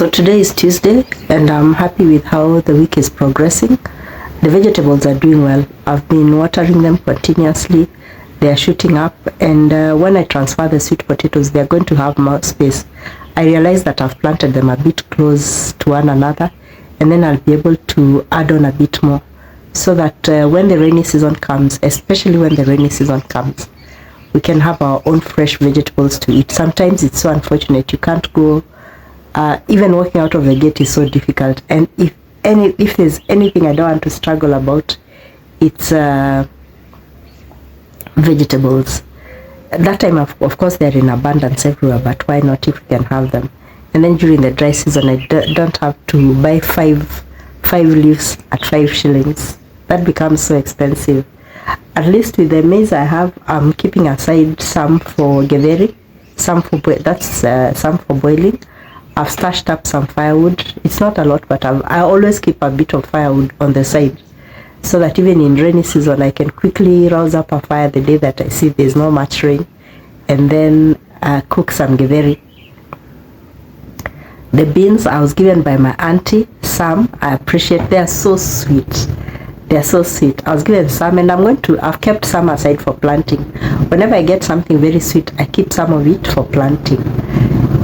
So today is Tuesday and I'm happy with how the week is progressing. The vegetables are doing well. I've been watering them continuously. They are shooting up, and when I transfer the sweet potatoes, they're going to have more space. I realized that I've planted them a bit close to one another, and then I'll be able to add on a bit more so that when the rainy season comes, especially when the rainy season comes, we can have our own fresh vegetables to eat. Sometimes it's so unfortunate you can't go, even walking out of the gate is so difficult, and if there's anything I don't want to struggle about, it's vegetables. At that time, of course, they're in abundance everywhere, but why not if we can have them? And then during the dry season, I don't have to buy five leaves at 5 shillings. That becomes so expensive. At least with the maize I have, I'm keeping aside some for getheri, some for boiling. I've stashed up some firewood. It's not a lot, but I always keep a bit of firewood on the side, so that even in rainy season I can quickly rouse up a fire the day that I see there's not much rain, and then cook some getheri. The beans I was given by my auntie, some I appreciate. They are so sweet. They are so sweet. I was given some, and I've kept some aside for planting. Whenever I get something very sweet, I keep some of it for planting.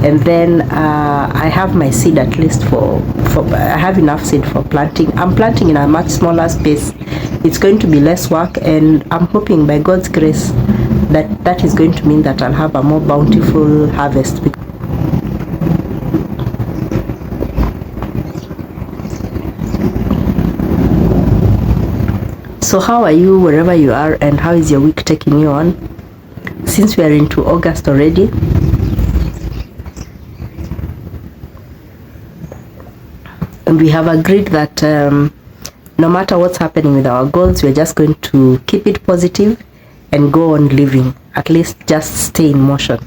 And then I have my seed, at least I have enough seed for planting. I'm planting in a much smaller space. It's going to be less work, and I'm hoping by God's grace that is going to mean that I'll have a more bountiful harvest. So how are you wherever you are, and how is your week taking you on? Since we are into August already, and we have agreed that no matter what's happening with our goals, we're just going to keep it positive and go on living. At least just stay in motion.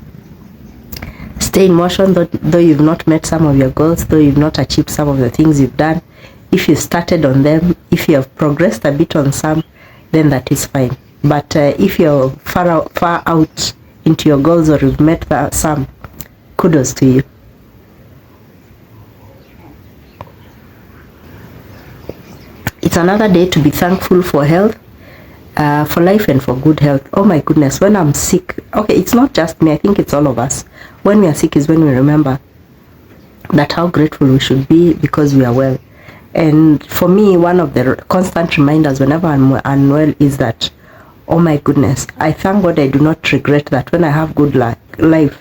Stay in motion, though you've not met some of your goals, though you've not achieved some of the things you've done. If you started on them, if you have progressed a bit on some, then that is fine. But if you're far out into your goals, or you've met some, kudos to you. It's another day to be thankful for health, for life, and for good health. Oh my goodness, when I'm sick, okay, it's not just me, I think it's all of us. When we are sick is when we remember that how grateful we should be because we are well. And for me, one of the constant reminders whenever I'm unwell is that, oh my goodness, I thank God I do not regret that when I have good life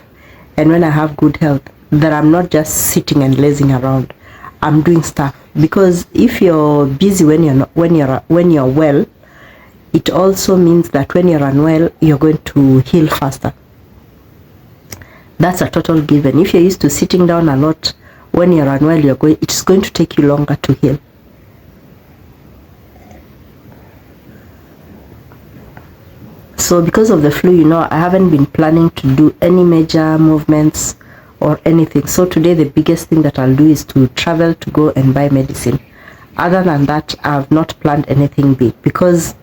and when I have good health, that I'm not just sitting and lazing around. I'm doing stuff. Because if you're busy when you're well, it also means that when you're unwell, you're going to heal faster. That's a total given. If you're used to sitting down a lot, when you're unwell, it's going to take you longer to heal. So because of the flu, I haven't been planning to do any major movements or anything. So today the biggest thing that I'll do is to travel to go and buy medicine. Other than that, I've not planned anything big because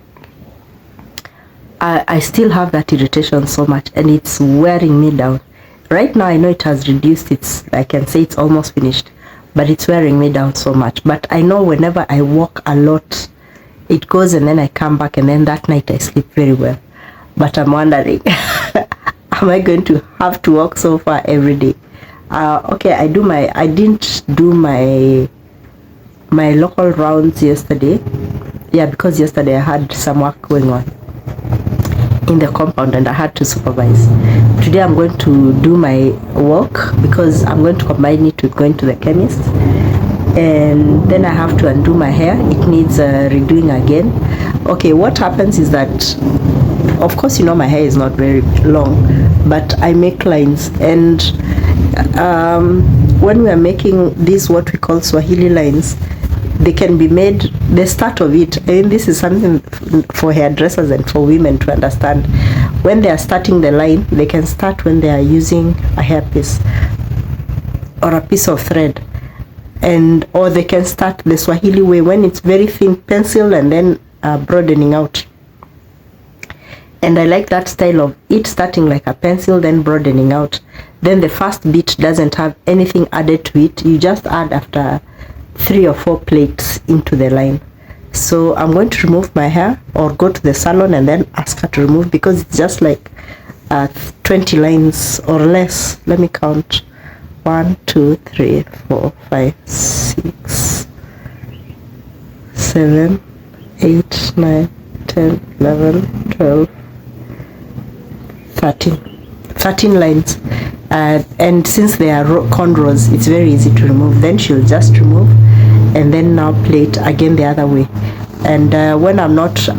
I still have that irritation so much, and it's wearing me down. Right now I know it has reduced. I can say it's almost finished, but it's wearing me down so much. But I know whenever I walk a lot, it goes, and then I come back, and then that night I sleep very well. But I'm wondering, am I going to have to walk so far every day? Okay, I didn't do my local rounds yesterday. Yeah, because yesterday I had some work going on in the compound and I had to supervise. Today I'm going to do my walk because I'm going to combine it with going to the chemist, and then I have to undo my hair. It needs redoing again. Okay, what happens is that, of course, my hair is not very long, but I make lines, and when we are making these what we call Swahili lines, they can be made, the start of it, and this is something for hairdressers and for women to understand. When they are starting the line, they can start when they are using a hairpiece or a piece of thread, or they can start the Swahili way when it's very thin pencil and then broadening out. And I like that style of it starting like a pencil, then broadening out. Then the first bit doesn't have anything added to it. You just add after 3 or 4 plaits into the line. So I'm going to remove my hair, or go to the salon and then ask her to remove, because it's just like 20 lines or less. Let me count. 1, 2, 3, 4, 5, 6, 7, 8, 9, 10, 11, 12, 13 lines. And since they are cornrows, it's very easy to remove. Then she'll just remove and then now plait again the other way. And when I've not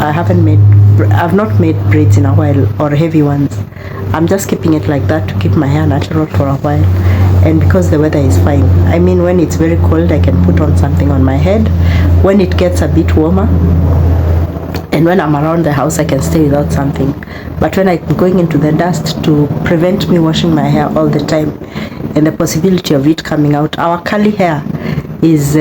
made braids in a while, or heavy ones, I'm just keeping it like that to keep my hair natural for a while. And because the weather is fine, I mean, when it's very cold, I can put on something on my head. When it gets a bit warmer, and when I'm around the house, I can stay without something. But when I'm going into the dust, to prevent me washing my hair all the time and the possibility of it coming out, our curly hair is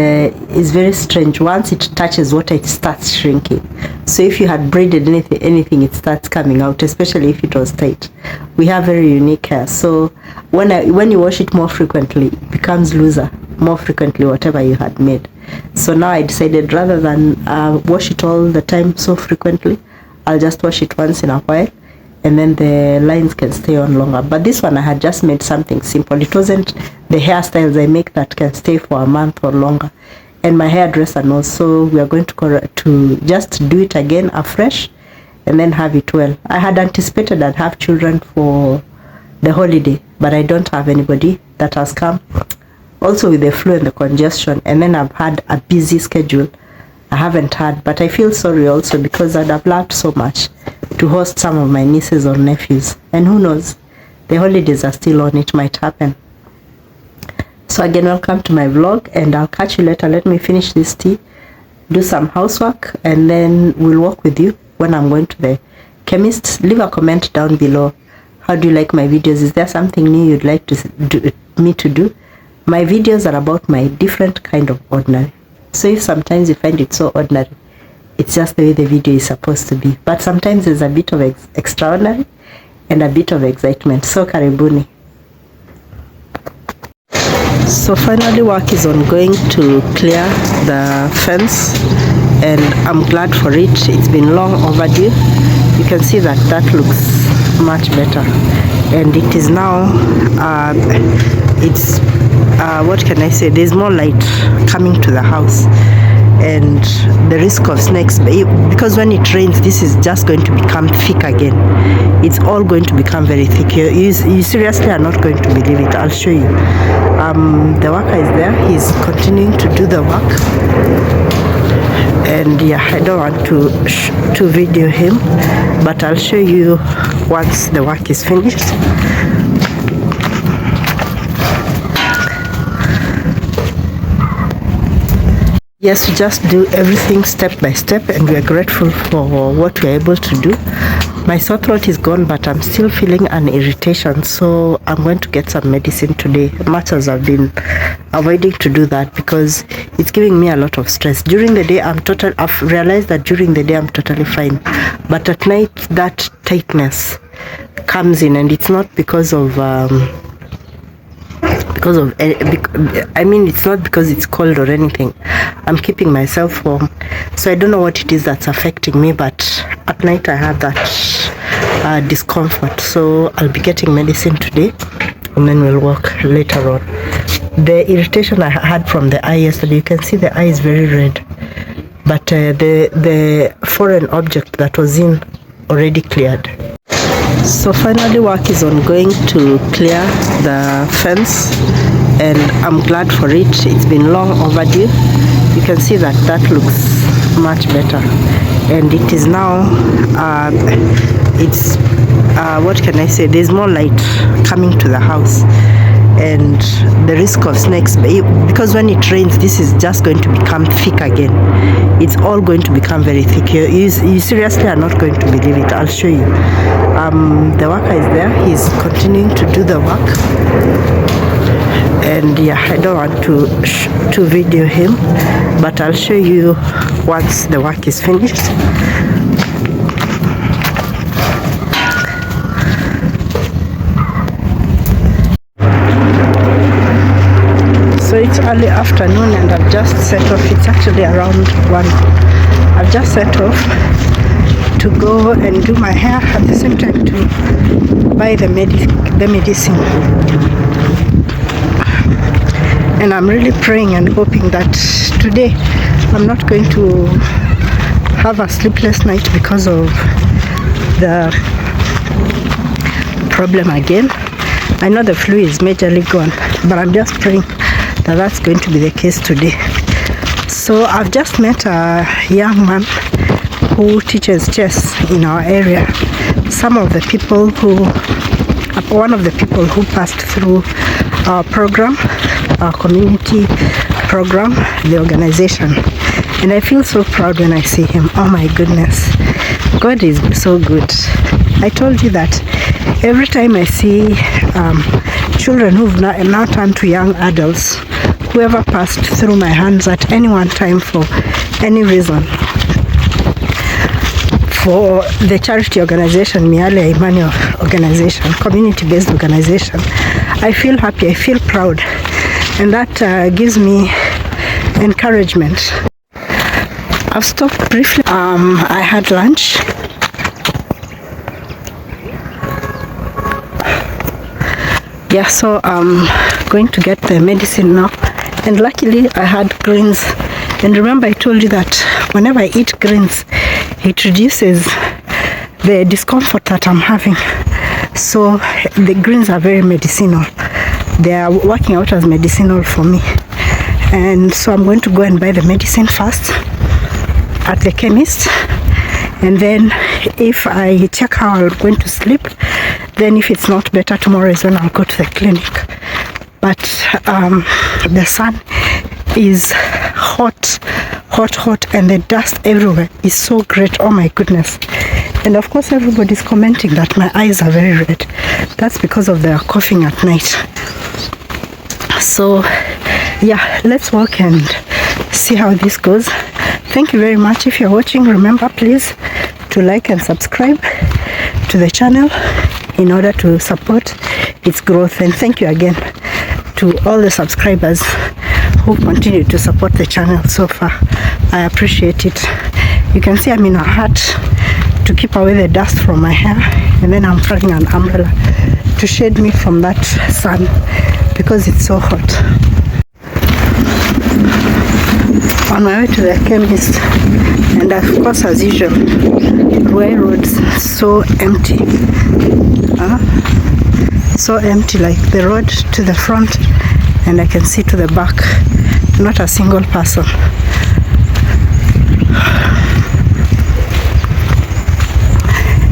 very strange. Once it touches water, it starts shrinking. So if you had braided anything, it starts coming out, especially if it was tight. We have very unique hair. So when you wash it more frequently, it becomes looser more frequently, whatever you had made. So now I decided, rather than wash it all the time so frequently, I'll just wash it once in a while, and then the lines can stay on longer. But this one, I had just made something simple. It wasn't the hairstyles I make that can stay for a month or longer, and my hairdresser knows. So we are going to just do it again afresh and then have it well. I had anticipated I'd have children for the holiday, but I don't have anybody that has come. Also with the flu and the congestion, and then I've had a busy schedule. I haven't had, but I feel sorry also, because I'd have loved so much to host some of my nieces or nephews. And who knows, the holidays are still on, it might happen. So again, welcome to my vlog, and I'll catch you later. Let me finish this tea, do some housework, and then we'll walk with you when I'm going to the chemist. Leave a comment down below. How do you like my videos? Is there something new you'd like me to do? My videos are about my different kind of ordinary. So if sometimes you find it so ordinary, it's just the way the video is supposed to be. But sometimes there's a bit of extraordinary and a bit of excitement. So karibuni. So finally, work is ongoing to clear the fence, and I'm glad for it. It's been long overdue. You can see that looks much better, and it is now what can I say, there's more light coming to the house, and the risk of snakes, because when it rains, this is just going to become thick again. It's all going to become very thick. You seriously are not going to believe it. I'll show you. The worker is there. He's continuing to do the work, and yeah, I don't want to video him, but I'll show you once the work is finished. Yes, we just do everything step by step, and we are grateful for what we're able to do. My sore throat is gone, but I'm still feeling an irritation, so I'm going to get some medicine today, much as I've been avoiding to do that because it's giving me a lot of stress. During the day, I've realized that during the day I'm totally fine, but at night that tightness comes in, and it's not because of it's not because it's cold or anything. I'm keeping myself warm, so I don't know what it is that's affecting me, but at night I have that discomfort. So I'll be getting medicine today, and then we'll walk later on. The irritation I had from the eye yesterday, you can see the eye is very red, but the foreign object that was in already cleared. So finally, work is ongoing to clear the fence, and I'm glad for it. It's been long overdue. You can see that looks much better, and it is now what can I say, there's more light coming to the house, and the risk of snakes, because when it rains, this is just going to become thick again. It's all going to become very thick. You seriously are not going to believe it. I'll show you. The worker is there. He's continuing to do the work, and yeah, I don't want to video him, but I'll show you once the work is finished. early afternoon and I've just set off. It's actually around 1. I've just set off to go and do my hair, at the same time to buy the medicine. And I'm really praying and hoping that today I'm not going to have a sleepless night because of the problem again. I know the flu is majorly gone, but I'm just praying that that's going to be the case today. So I've just met a young man who teaches chess in our area. One of the people who passed through our program, our community program, the organization. And I feel so proud when I see him. Oh my goodness, God is so good. I told you that every time I see children who've now turned to young adults, whoever passed through my hands at any one time for any reason, for the charity organization, Miale Emmanuel organization, community-based organization, I feel happy, I feel proud, and that gives me encouragement. I've stopped briefly. I had lunch. Yeah, so I'm going to get the medicine now, and luckily I had greens. And remember, I told you that whenever I eat greens, it reduces the discomfort that I'm having. So the greens are very medicinal. They are working out as medicinal for me. And so I'm going to go and buy the medicine first at the chemist, and then if I check how I'm going to sleep, then if it's not better, tomorrow is when I'll go to the clinic. But the sun is hot, and the dust everywhere is so great. Oh my goodness. And of course everybody's commenting that my eyes are very red. That's because of the coughing at night. So yeah, let's walk and see how this goes. Thank you very much. If you're watching, remember please to like and subscribe to the channel in order to support its growth. And thank you again to all the subscribers who continue to support the channel so far. I appreciate it. You can see I'm in a hat to keep away the dust from my hair, and then I'm carrying an umbrella to shade me from that sun because it's so hot. On my way to the chemist, and of course as usual, Ruai roads so empty. So empty, like the road to the front and I can see to the back, not a single person.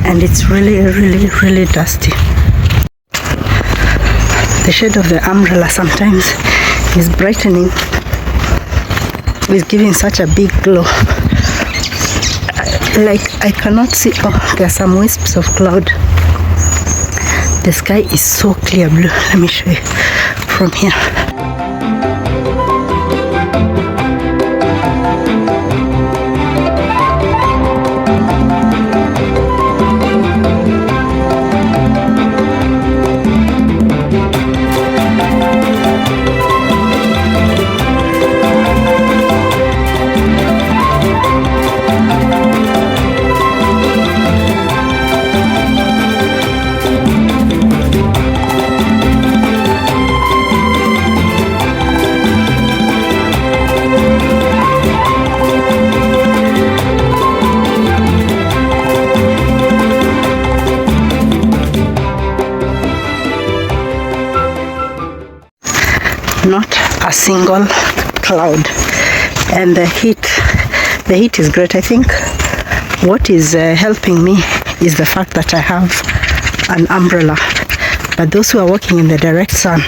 And it's really dusty. The shade of the umbrella sometimes is brightening, is giving such a big glow. Like I cannot see. Oh, there are some wisps of cloud. The sky is so clear blue. Let me show you from here. Not a single cloud, and the heat is great. I think what is helping me is the fact that I have an umbrella, but those who are walking in the direct sun,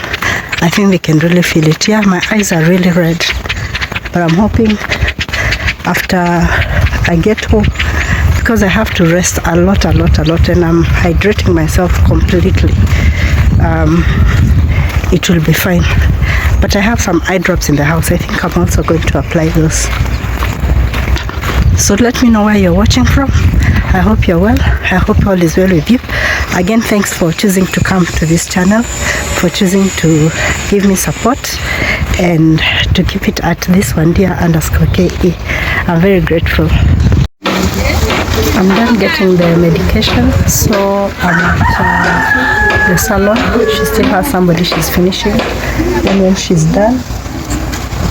I think they can really feel it. Yeah, my eyes are really red, but I'm hoping after I get home, because I have to rest a lot, and I'm hydrating myself completely, it will be fine. But I have some eye drops in the house. I think I'm also going to apply those. So let me know where you're watching from. I hope you're well. I hope all is well with you. Again, thanks for choosing to come to this channel, for choosing to give me support. and to keep it at this one dear underscore KE. I'm very grateful. I'm done getting the medication, so I'm at the salon. She still has somebody she's finishing, and when she's done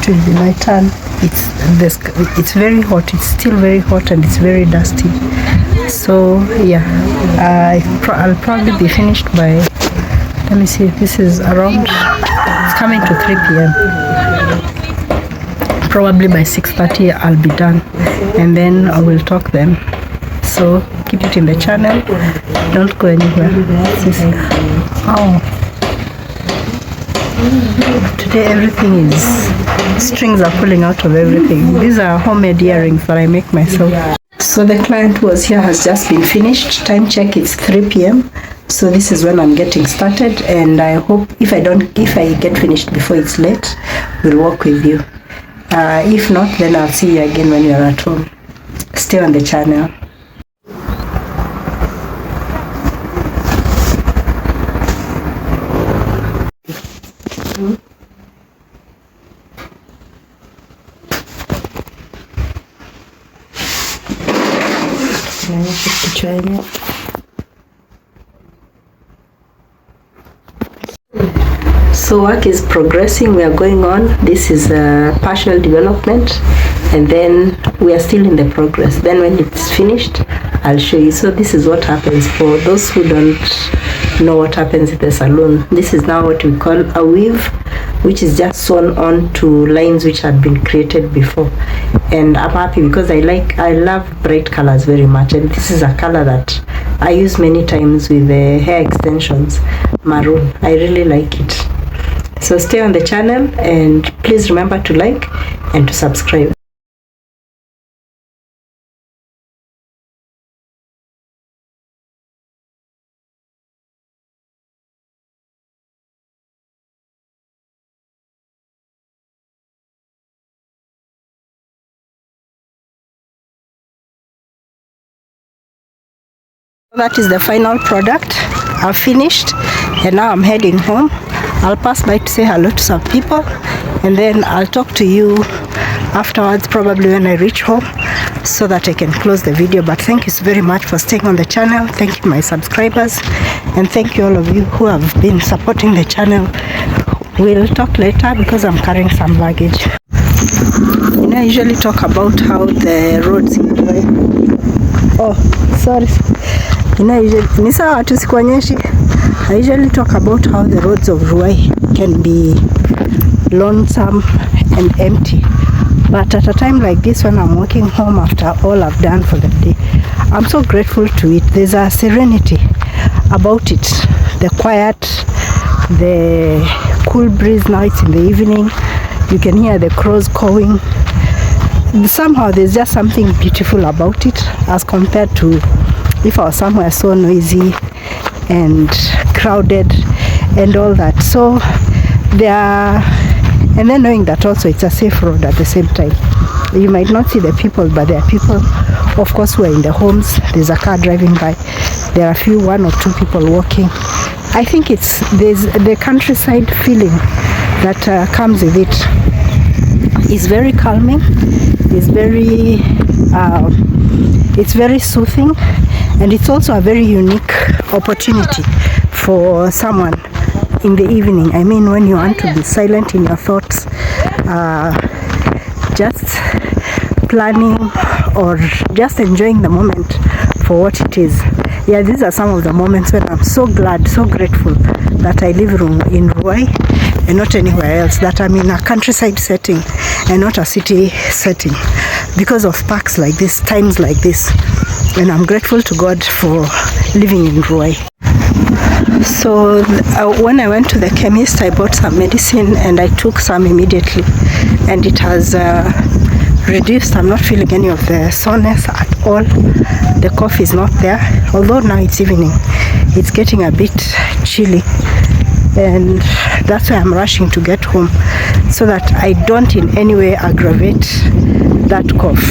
it will be my turn. It's very hot, it's still very hot, and it's very dusty. So yeah, I'll probably be finished by, let me see, this is around, it's coming to 3 p.m. Probably by 6:30 I'll be done, and then I will talk then. So keep it in the channel, don't go anywhere. Oh, today everything is, strings are pulling out of everything. These are homemade earrings that I make myself. So the client who was here has just been finished. Time check, it's 3 p.m. So this is when I'm getting started, and I hope if I get finished before it's late, we'll work with you. If not, then I'll see you again when you're at home. Stay on the channel. So work is progressing, we are going on. This is a partial development, and then we are still in the progress. Then when it's finished, I'll show you. So this is what happens for those who don't know what happens at the salon. This is now what we call a weave, which is just sewn on to lines which had been created before. And I'm happy because I love bright colors very much, and this is a color that I use many times with the hair extensions, maroon. I really like it. So stay on the channel, and please remember to like and to subscribe. That is the final product. I've finished, and now I'm heading home. I'll pass by to say hello to some people, and then I'll talk to you afterwards, probably when I reach home, so that I can close the video. But thank you very much for staying on the channel. Thank you my subscribers, and thank you all of you who have been supporting the channel. We'll talk later because I'm carrying some luggage. You know, I usually talk about how the roads in Dubai. Oh, sorry. You know, I usually talk about how the roads of Ruai can be lonesome and empty. But at a time like this, when I'm walking home after all I've done for the day, I'm so grateful to it. There's a serenity about it. The quiet, the cool breeze. Now it's in the evening. You can hear the crows cawing. Somehow there's just something beautiful about it as compared to if I was somewhere so noisy and crowded and all that. So and then knowing that also it's a safe road at the same time. You might not see the people, but there are people, of course, who are in the homes. There's a car driving by. There are one or two people walking. I think there's the countryside feeling that comes with it. It's very calming. It's very soothing, and it's also a very unique opportunity for someone in the evening. I mean, when you want to be silent in your thoughts, just planning or just enjoying the moment for what it is. Yeah, these are some of the moments when I'm so glad, so grateful that I live in Ruai and not anywhere else, that I'm in a countryside setting and not a city setting, because of parks like this, times like this. And I'm grateful to God for living in Ruai. So when I went to the chemist, I bought some medicine and I took some immediately, and it has reduced. I'm not feeling any of the soreness at all. The cough is not there, although now it's evening. It's getting a bit chilly, and that's why I'm rushing to get home, so that I don't in any way aggravate that cough.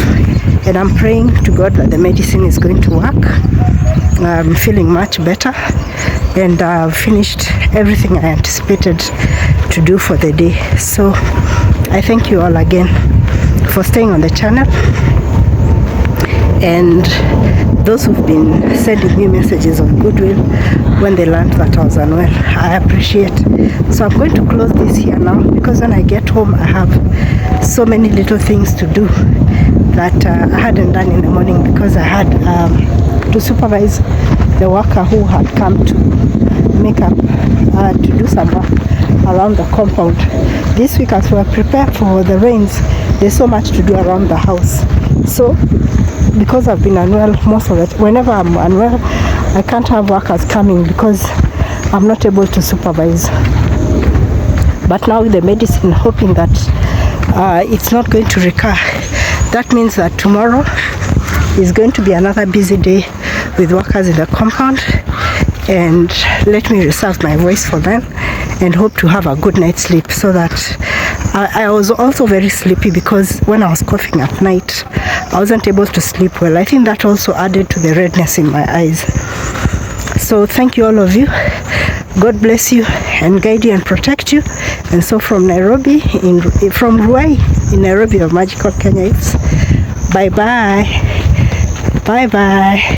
And I'm praying to God that the medicine is going to work. I'm feeling much better, and I've finished everything I anticipated to do for the day. So I thank you all again for staying on the channel, and those who've been sending me messages of goodwill when they learned that I was unwell. I appreciate. So I'm going to close this here now, because when I get home I have so many little things to do that I hadn't done in the morning, because I had to supervise the worker who had come to make up to do some work around the compound. This week, as we prepare for the rains, there's so much to do around the house. So because I've been unwell most of it, whenever I'm unwell, I can't have workers coming because I'm not able to supervise. But now with the medicine, hoping that it's not going to recur. That means that tomorrow is going to be another busy day with workers in the compound, and let me reserve my voice for them and hope to have a good night's sleep, so that I was also very sleepy, because when I was coughing at night I wasn't able to sleep well. I think that also added to the redness in my eyes. So thank you, all of you. God bless you and guide you and protect you. And so from Nairobi, from Ruai in Nairobi of magical Kenya, it's bye bye. Bye bye.